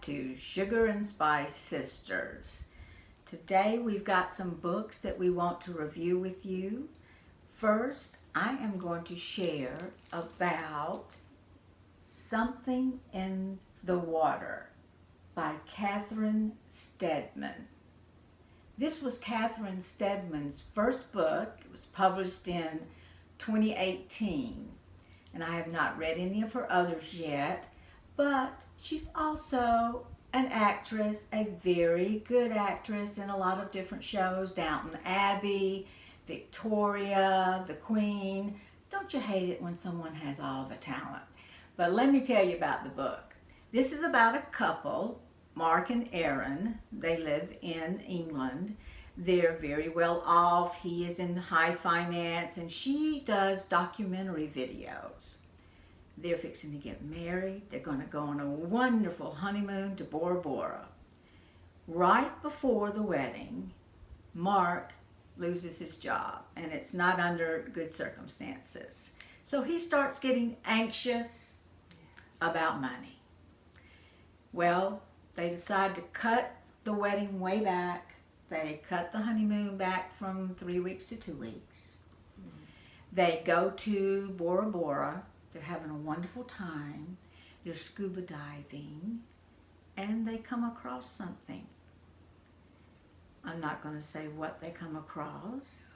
back to Sugar and Spice Sisters. Today we've got some books that we want to review with you. First, I am going to share about Something in the Water by Catherine Steadman. This was Catherine Steadman's first book. It was published in 2018, and I have not read any of her others yet, but she's also an actress, a very good actress in a lot of different shows. Downton Abbey, Victoria, The Queen. Don't you hate it when someone has all the talent? But let me tell you about the book. This is about a couple, Mark and Erin. They live in England. They're very well off. He is in high finance and she does documentary videos. They're fixing to get married. They're going to go on a wonderful honeymoon to Bora Bora. Right before the wedding, Mark loses his job, and it's not under good circumstances. So he starts getting anxious about money. Well, they decide to cut the wedding way back. They cut the honeymoon back from 3 weeks to 2 weeks. They go to Bora Bora. They're having a wonderful time. They're scuba diving, and they come across something. I'm not going to say what they come across.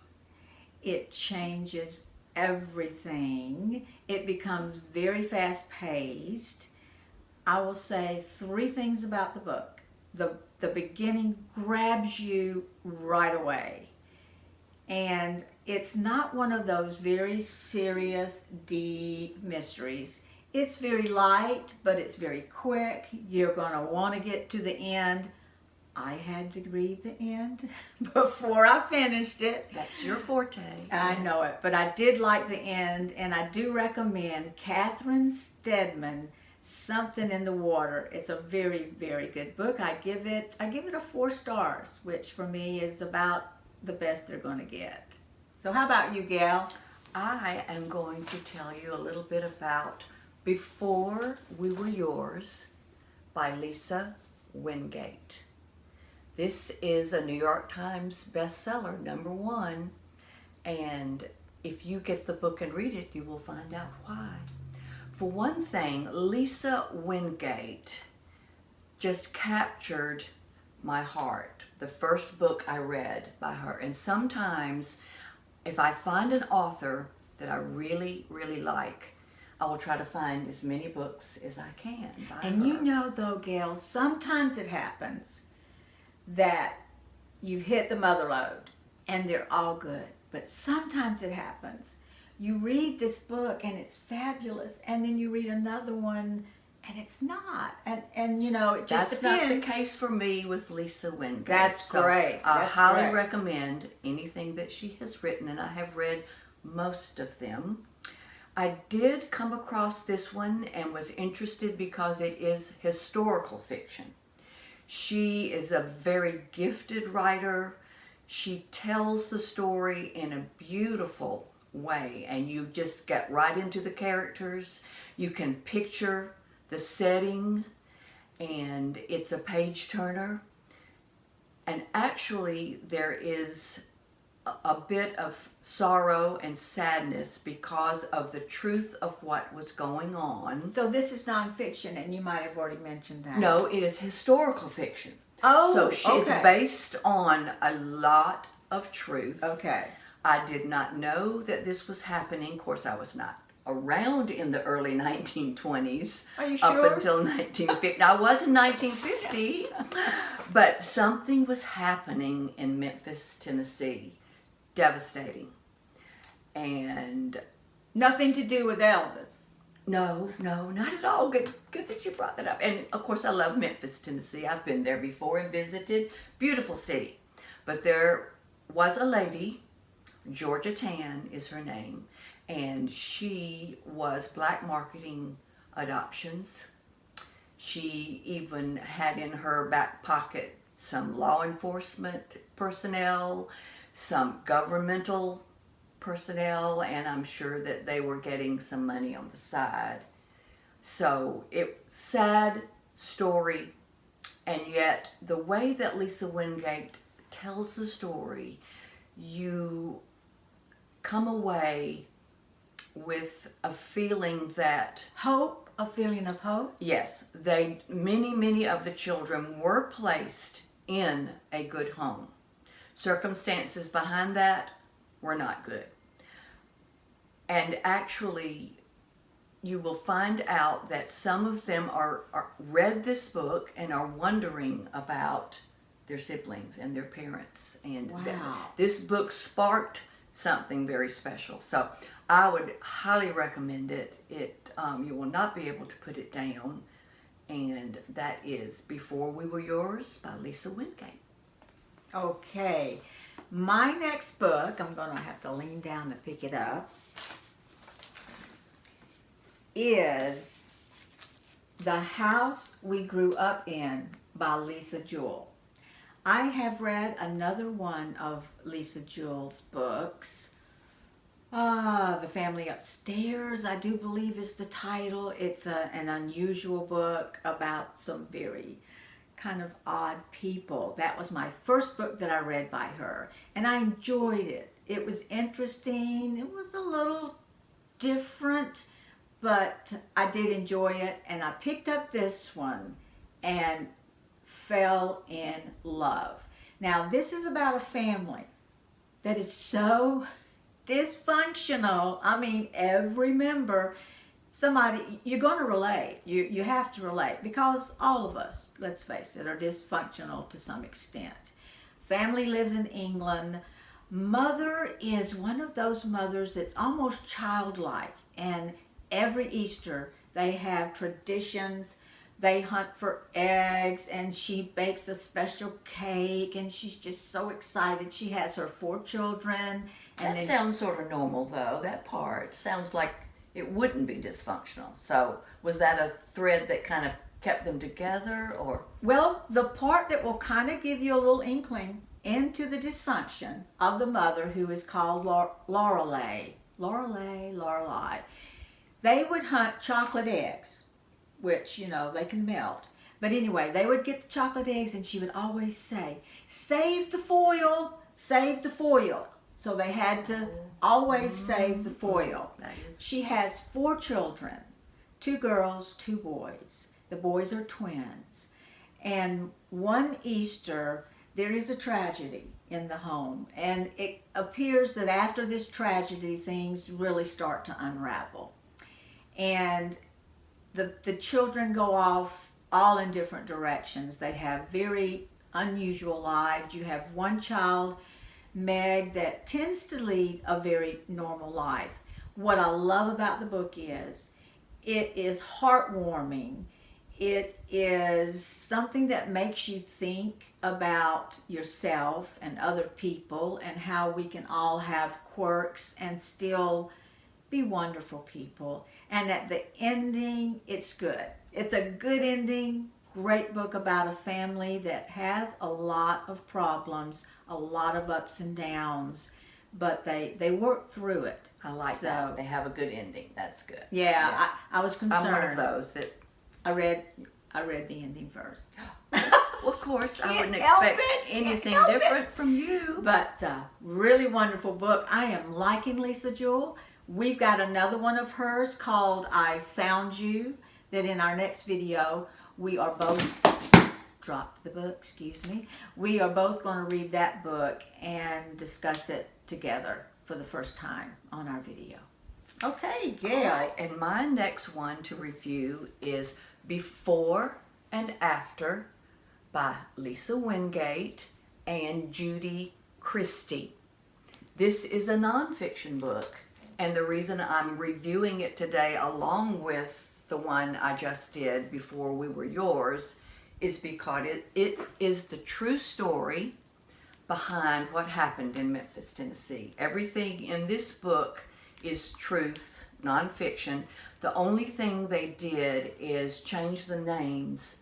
It changes everything. It becomes very fast-paced. I will say 3 things about the book. The beginning grabs you right away. And it's not one of those very serious, deep mysteries. It's very light, but it's very quick. You're going to want to get to the end. I had to read the end before I finished it. That's your forte. I know it, but I did like the end, and I do recommend Catherine Steadman, Something in the Water. It's a very, very good book. I give it a 4 stars, which for me is about the best they're going to get. So how about you, Gail? I am going to tell you a little bit about Before We Were Yours by Lisa Wingate. This is a New York Times bestseller, #1, and if you get the book and read it, you will find out why. For one thing, Lisa Wingate just captured my heart. The first book I read by her, and sometimes if I find an author that I really, really like, I will try to find as many books as I can by And her. you know though, Gail, sometimes it happens that you've hit the mother lode and they're all good, but sometimes it happens. You read this book and it's fabulous, and then you read another one and it's not. And you know, it just That's depends. not the case for me with Lisa Wingate. That's great. I That's highly great. recommend anything that she has written, and I have read most of them. I did come across this one and was interested because it is historical fiction. She is a very gifted writer. She tells the story in a beautiful way, and you just get right into the characters. You can picture the setting, and it's a page turner. And actually there is a bit of sorrow and sadness because of the truth of what was going on. So this is nonfiction, and you might have already mentioned that. No, it is historical fiction. Oh, So it's okay. based on a lot of truth. Okay. I did not know that this was happening. Of course, I was not around in the early 1920s. Are you sure? Up until 1950. I was in 1950, but something was happening in Memphis, Tennessee. Devastating. And Nothing to do with Elvis. no, not at all. Good that you brought that up. And of course, I love Memphis, Tennessee. I've been there before and visited. Beautiful city. But there was a lady, Georgia Tan is her name, and she was black marketing adoptions. She even had in her back pocket some law enforcement personnel, some governmental personnel, and I'm sure that they were getting some money on the side. So sad story, And yet, the way that Lisa Wingate tells the story, you come away with a feeling that Hope, a feeling of hope. yes, many of the children were placed in a good home. Circumstances behind that were not good. And actually, you will find out that some of them are read this book and are wondering about their siblings and their parents. And Wow. this book sparked something very special. So I would highly recommend it. You will not be able to put it down. And that is Before We Were Yours by Lisa Wingate. Okay. My next book, I'm going to have to lean down to pick it up, is The House We Grew Up In by Lisa Jewell. I have read another one of Lisa Jewell's books. The Family Upstairs, I do believe is the title. It's an unusual book about some very kind of odd people. That was my first book that I read by her, and I enjoyed it. It was interesting. It was a little different, but I did enjoy it, and I picked up this one and fell in love. Now, this is about a family that is so dysfunctional. I mean, every member, somebody, you're going to relate. You have to relate, because all of us, let's face it, are dysfunctional to some extent. Family lives in England. Mother is one of those mothers that's almost childlike, and every Easter they have traditions. They hunt for eggs, and she bakes a special cake, and she's just so excited. She has her 4 children. And That sounds sort of normal, though. That part sounds like it wouldn't be dysfunctional. So was that a thread that kind of kept them together, or? Well, the part that will kind of give you a little inkling into the dysfunction of the mother, who is called Lorelei. They would hunt chocolate eggs, which, you know, they can melt. But anyway, they would get the chocolate eggs, and she would always say, "Save the foil, save the foil." So they had to always save the foil. She has 4 children, 2 girls, 2 boys. The boys are twins. And one Easter, there is a tragedy in the home. And it appears that after this tragedy, things really start to unravel. And the children go off all in different directions. They have very unusual lives. You have one child, Meg, that tends to lead a very normal life. What I love about the book is it is heartwarming. It is something that makes you think about yourself and other people, and how we can all have quirks and still be wonderful people. And at the ending, it's good. It's a good ending. Great book about a family that has a lot of problems, a lot of ups and downs, but they work through it. I like that. They have a good ending. That's good. Yeah. I was concerned. I'm one of those that I read the ending first. Well, of course, I wouldn't expect anything different from you. But really wonderful book. I am liking Lisa Jewell. We've got another one of hers called I Found You, that in our next video we are both, dropped the book, excuse me. We are both going to read that book and discuss it together for the first time on our video. Okay, Gail. All right, and my next one to review is Before and After by Lisa Wingate and Judy Christie. This is a nonfiction book, and the reason I'm reviewing it today along with the one I just did, Before We Were Yours, is because it is the true story behind what happened in Memphis, Tennessee. Everything in this book is truth, nonfiction. The only thing they did is change the names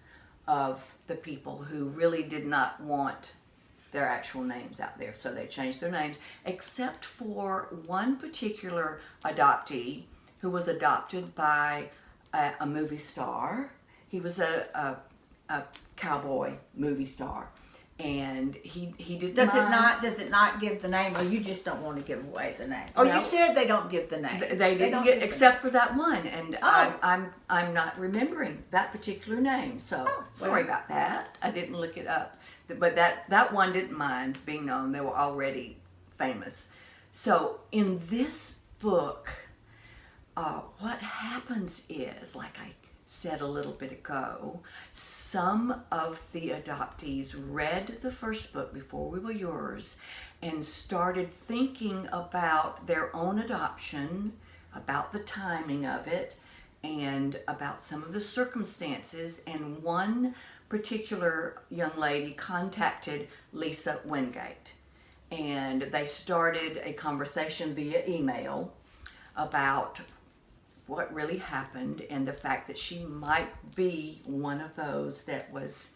of the people who really did not want their actual names out there. So they changed their names, except for one particular adoptee who was adopted by a movie star. He was a cowboy movie star. And he didn't Does mind. does it not give the name, or you just don't want to give away the name? Oh, No. you said they don't give the name. They didn't don't get, give the except for that one, and Oh. I'm not remembering that particular name. So Oh, sorry well. about that. I didn't look it up, but that one didn't mind being known. They were already famous. So in this book, what happens is, like I said a little bit ago, some of the adoptees read the first book, Before We Were Yours, and started thinking about their own adoption, about the timing of it, and about some of the circumstances. And one particular young lady contacted Lisa Wingate, and they started a conversation via email about what really happened and the fact that she might be one of those that was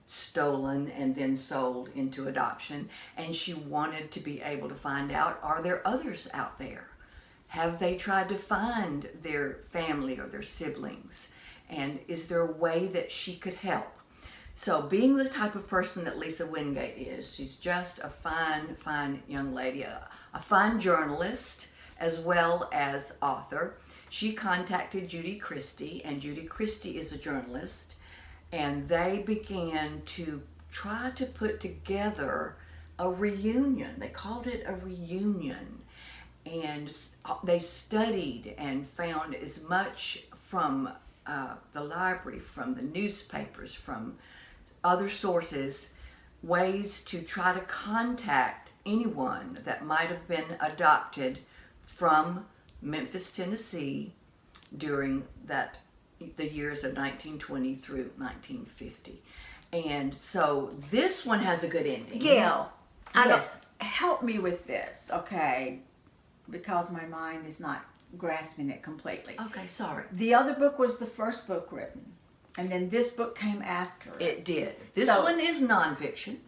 stolen and then sold into adoption. And she wanted to be able to find out, are there others out there? Have they tried to find their family or their siblings? And is there a way that she could help? So being the type of person that Lisa Wingate is, she's just a fine, fine young lady, a fine journalist as well as author. She contacted Judy Christie, and Judy Christie is a journalist, and they began to try to put together a reunion. They called it a reunion, and they studied and found as much from the library, from the newspapers, from other sources, ways to try to contact anyone that might have been adopted from Memphis, Tennessee during the years of 1920 through 1950. And so this one has a good ending. Gail, Yes. help me with this, okay? Because my mind is not grasping it completely. Okay, sorry. The other book was the first book written, and then this book came after it. It did. This So- one is nonfiction.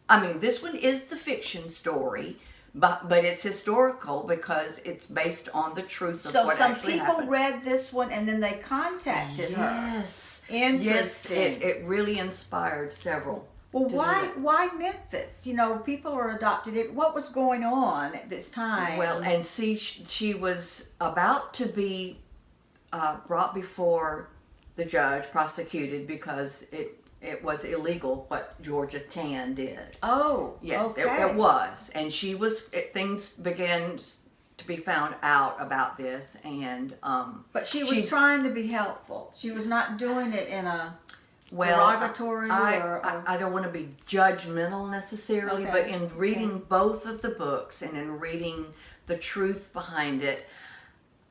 I mean, this one is the fiction story, but it's historical because it's based on the truth of So what some actually people happened. read this one and then they contacted her. Yes. Interesting. Yes, it really inspired several. Well, to do why Memphis? You know, people are adopted. What was going on at this time? Well, and see, she was about to be brought before the judge, prosecuted, because it was illegal what Georgia Tan did. oh, Yes, okay. it was, and things began to be found out about this, and But she was trying to be helpful. She was not doing it in a derogatory I don't want to be judgmental necessarily, Okay, but in reading both of the books and in reading the truth behind it,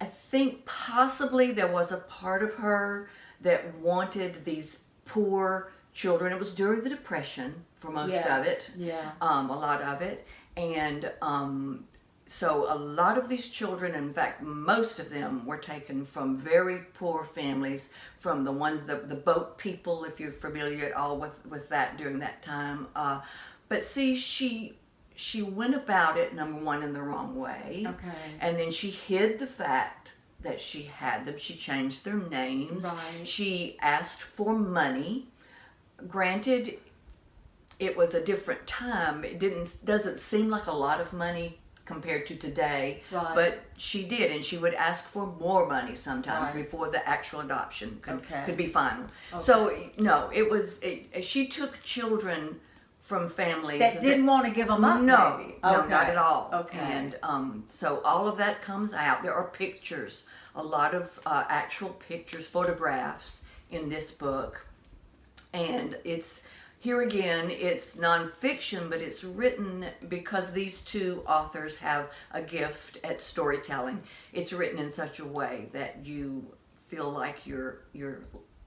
I think possibly there was a part of her that wanted these poor children. It was during the Depression for most of it. Yeah. A lot of it. And so a lot of these children, in fact, most of them were taken from very poor families, from the ones, the boat people, if you're familiar at all with that during that time. But see, she went about it, number one, in the wrong way. Okay. And then she hid the fact that she had them. She changed their names. Right. She asked for money. Granted, it was a different time. It doesn't seem like a lot of money compared to today. Right. But she did, and she would ask for more money sometimes Right. before the actual adoption Okay. could be final. Okay. So no, she took children from families That didn't want to give them up. no, maybe. no, Okay. not at all. Okay. And so all of that comes out. There are pictures, a lot of actual pictures, photographs in this book. And it's, here again, it's nonfiction, but it's written because these two authors have a gift at storytelling. It's written in such a way that you feel like you're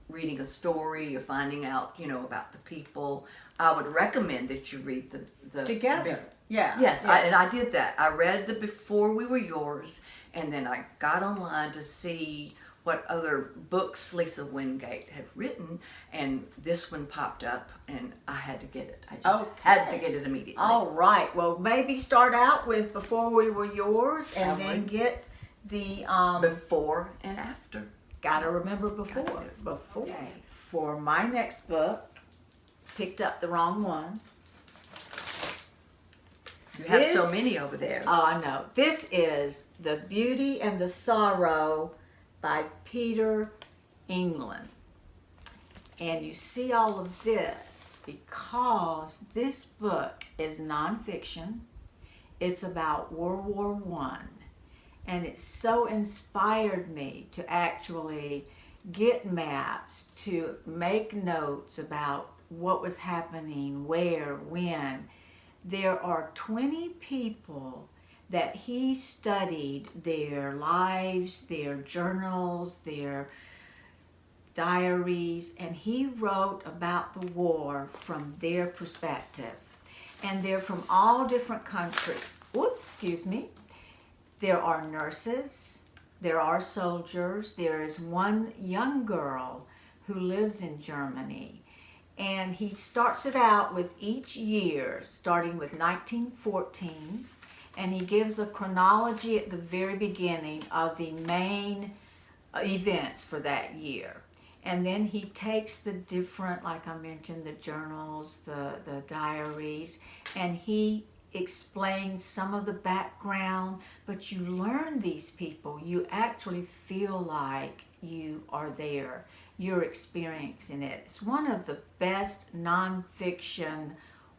reading a story, you're finding out, about the people. I would recommend that you read the Together. Yeah. Yes, Yeah. I did that. I read the Before We Were Yours, and then I got online to see what other books Lisa Wingate had written, and this one popped up, and I had to get it. I just had to get it immediately. All right. Well, maybe start out with Before We Were Yours, and then get the Before and After. Gotta remember before. Gotta do. Before. Okay. For my next book, picked up the wrong one. You have so many over there. Oh, I know. This is The Beauty and the Sorrow by Peter Englund. And you see all of this because this book is nonfiction. It's about World War I. And it so inspired me to actually get maps, to make notes about what was happening, where, when. There are 20 people that he studied their lives, their journals, their diaries, and he wrote about the war from their perspective. And they're from all different countries. Oops, excuse me. There are nurses, there are soldiers, there is one young girl who lives in Germany. And he starts it out with each year, starting with 1914, and he gives a chronology at the very beginning of the main events for that year. And then he takes the different, like I mentioned, the journals, the diaries, and he explains some of the background, but you learn these people. You actually feel like you are there. You're experiencing it. It's one of the best nonfiction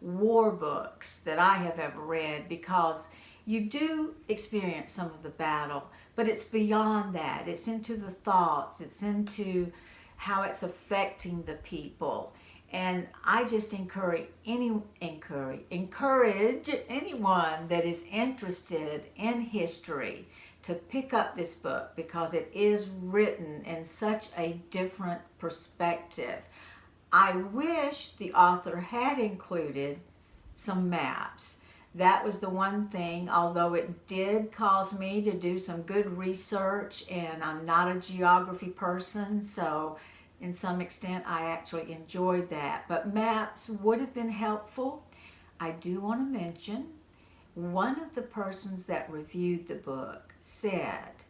war books that I have ever read because you do experience some of the battle, but it's beyond that. It's into the thoughts. It's into how it's affecting the people. And I just encourage anyone that is interested in history to pick up this book because it is written in such a different perspective. I wish the author had included some maps. That was the one thing, although it did cause me to do some good research, and I'm not a geography person, so in some extent I actually enjoyed that. But maps would have been helpful. I do want to mention one of the persons that reviewed the book said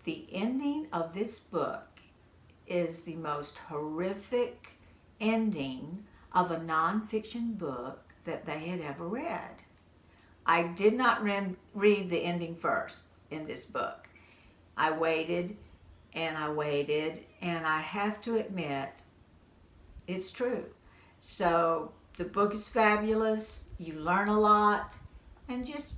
the ending of this book is the most horrific ending of a nonfiction book that they had ever read. I did not read the ending first in this book. I waited and I waited, and I have to admit, it's true. So the book is fabulous. You learn a lot, and just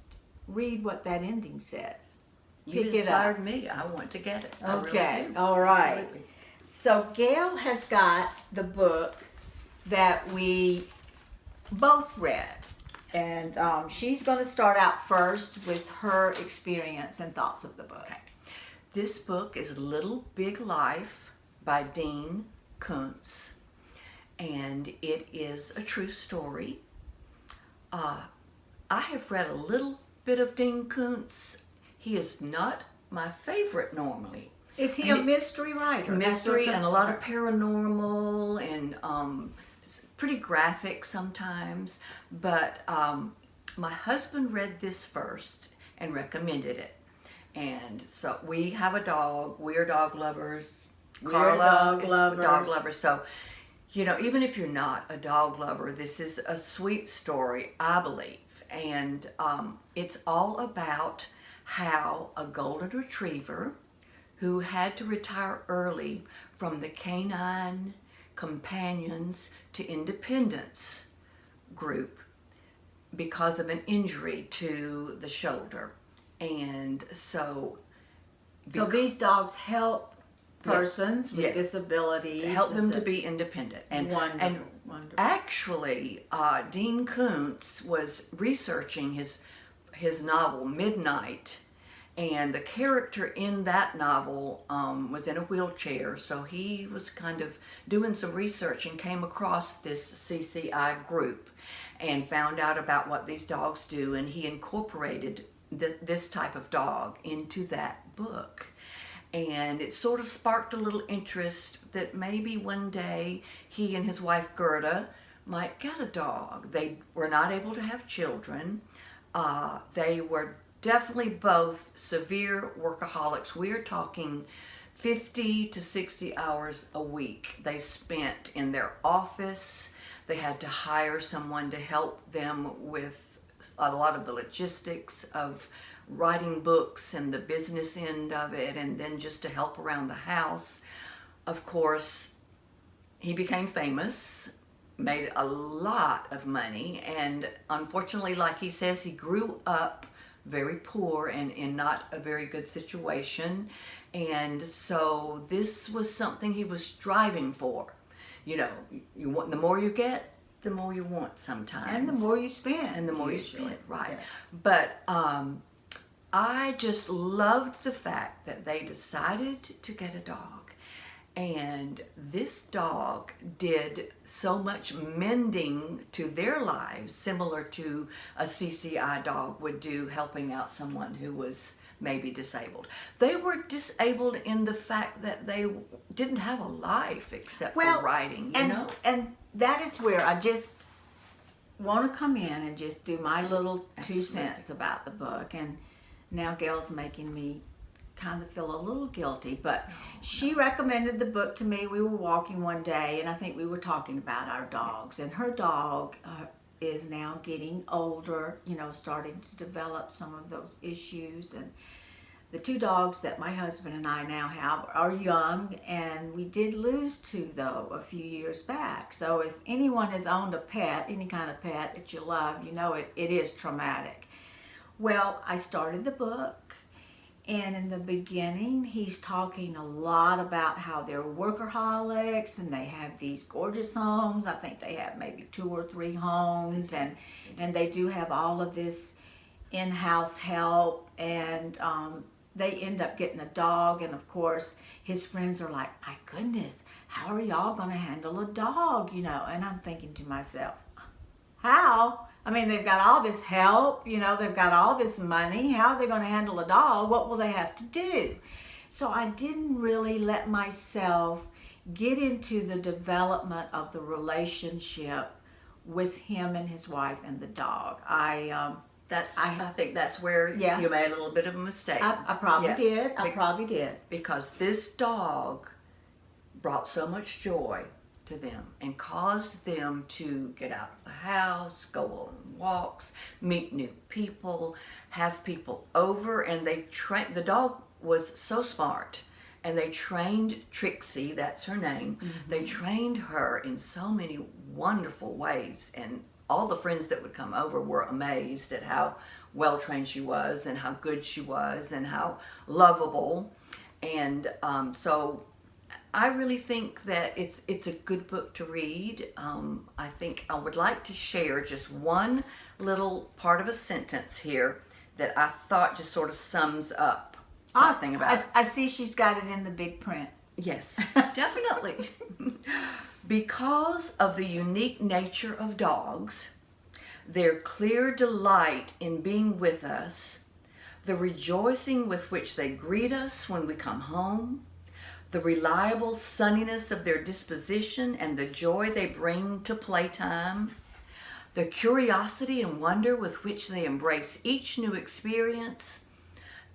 read what that ending says. You Pick it up. inspired me. I want to get it. I Okay, really do. all right. Absolutely. So Gail has got the book that we both read, and she's going to start out first with her experience and thoughts of the book. Okay. This book is Little Big Life by Dean Koontz, and it is a true story. I have read a little bit of Dean Koontz. He is not my favorite normally. Is he a mystery writer? Mystery and a lot of paranormal and pretty graphic sometimes. But my husband read this first and recommended it. And so we have a dog. We're dog lovers. Carla is a dog lover. So, you know, even if you're not a dog lover, this is a sweet story, I believe. And it's all about how a golden retriever who had to retire early from the Canine Companions to Independence group because of an injury to the shoulder. And so these dogs help persons with disabilities to help them to be independent. And wonderful. Actually, Dean Koontz was researching his novel Midnight, and the character in that novel was in a wheelchair, so he was kind of doing some research and came across this CCI group and found out about what these dogs do, and he incorporated this type of dog into that book. And it sort of sparked a little interest that maybe one day he and his wife Gerda might get a dog. They were not able to have children. They were definitely both severe workaholics. We're talking 50 to 60 hours a week they spent in their office. They had to hire someone to help them with a lot of the logistics of writing books and the business end of it, and then just to help around the house. Of course, he became famous, made a lot of money, and unfortunately, like he says, he grew up very poor and in not a very good situation. And so this was something he was striving for. You know, you want, the more you get, the more you want sometimes. And the more you spend. And the more usually. you spend, right. Yes. But I just loved the fact that they decided to get a dog. And this dog did so much mending to their lives, similar to a CCI dog would do, helping out someone who was maybe disabled. They were disabled in the fact that they didn't have a life except for riding, you know? And that is where I just want to come in and just do my little 2 cents about the book. And now Gail's making me kind of feel a little guilty, but she recommended the book to me. We were walking one day, and I think we were talking about our dogs, and her dog is now getting older, you know, starting to develop some of those issues. And the 2 dogs that my husband and I now have are young, and we did lose 2 though a few years back. So if anyone has owned a pet, any kind of pet that you love, you know it is traumatic. Well, I started the book, and in the beginning, he's talking a lot about how they're workaholics and they have these gorgeous homes. I think they have maybe 2 or 3 homes, and they do have all of this in-house help, and they end up getting a dog. And of course, his friends are like, my goodness, how are y'all going to handle a dog, you know? And I'm thinking to myself, how? I mean, they've got all this help, you know, they've got all this money. How are they going to handle a dog? What will they have to do? So I didn't really let myself get into the development of the relationship with him and his wife and the dog. I think that's where you made a little bit of a mistake. I probably did. I probably did. Because this dog brought so much joy to them and caused them to get out of the house, go on walks, meet new people, have people over. And the dog was so smart, and they trained Trixie, that's her name. They trained her in so many wonderful ways, and all the friends that would come over were amazed at how well trained she was and how good she was and how lovable. And so I really think that it's a good book to read. I think I would like to share just one little part of a sentence here that I thought just sort of sums up something about it. I see she's got it in the big print. Yes, definitely. Because of the unique nature of dogs, their clear delight in being with us, the rejoicing with which they greet us when we come home, the reliable sunniness of their disposition and the joy they bring to playtime, the curiosity and wonder with which they embrace each new experience,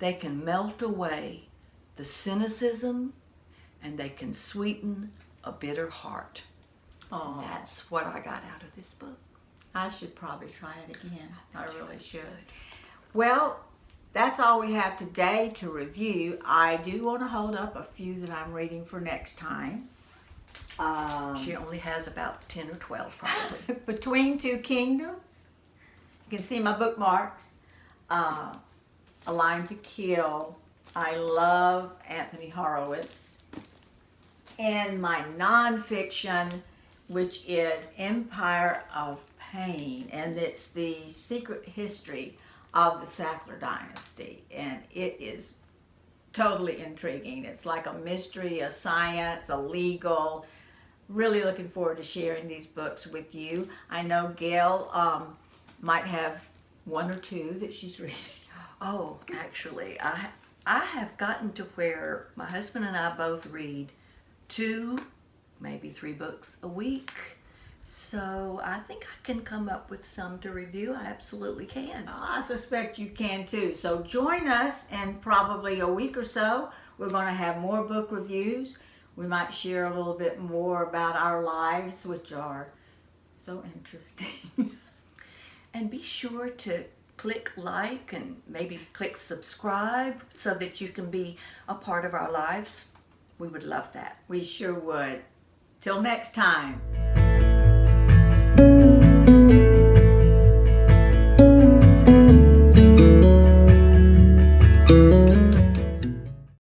they can melt away the cynicism and they can sweeten a bitter heart. Oh, that's what I got out of this book. I should probably try it again. I really should. Well, that's all we have today to review. I do want to hold up a few that I'm reading for next time. She only has about 10 or 12 probably. Between Two Kingdoms. You can see my bookmarks. A Line to Kill. I love Anthony Horowitz. And my nonfiction, which is Empire of Pain. And it's the secret history of the Sackler dynasty, and it is totally intriguing. It's like a mystery, a science, a legal. Really looking forward to sharing these books with you. I know Gail might have 1 or 2 that she's reading. Oh, actually, I have gotten to where my husband and I both read 2, maybe 3 books a week. So I think I can come up with some to review. I absolutely can. I suspect you can too. So join us in probably a week or so. We're going to have more book reviews. We might share a little bit more about our lives, which are So interesting. And be sure to click like and maybe click subscribe so that you can be a part of our lives. We would love that. We sure would. Till next time.